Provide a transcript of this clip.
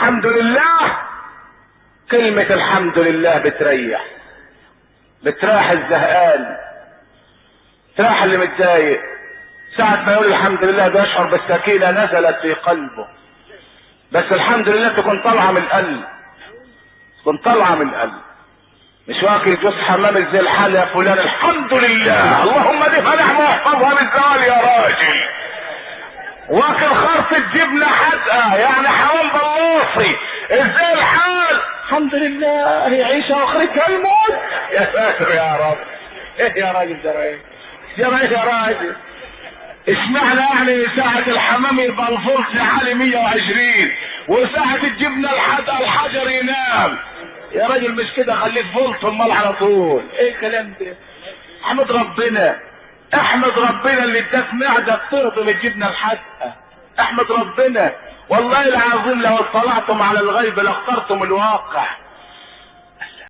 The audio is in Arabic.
الحمد لله. كلمة الحمد لله بتريح الزهقان، تريح اللي متضايق. ساعة ما يقول الحمد لله بيشعر بالسكينة نزلت في قلبه. بس الحمد لله تكون طالعة من القلب، تكون طالعة من القلب، مش واكل جوز حمام زي الحال يا فلان الحمد لله اللهم دفع نعمة واحفظها بالزوال يا راجل. واكل خرطة جبنة حدقة يعني حمام بلاصي ازاي الحال؟ الحمد لله هي عيشة واخرتها الموت. يا ساتر يا رب. ايه يا راجل ده ايه يا راجل؟ اشمعنى يعني ساعة الحمام يبقى الفولت حالي 120 وساعة الجبنة الحدقة الحجر ينام؟ يا راجل مش كده، خليك فولت امال على طول. ايه الكلام ده؟ احمد ربنا، احمد ربنا اللي اداك معدة تهضم الجبنة الحادقة. احمد ربنا والله العظيم لو اطلعتم على الغيب لاخترتم الواقع.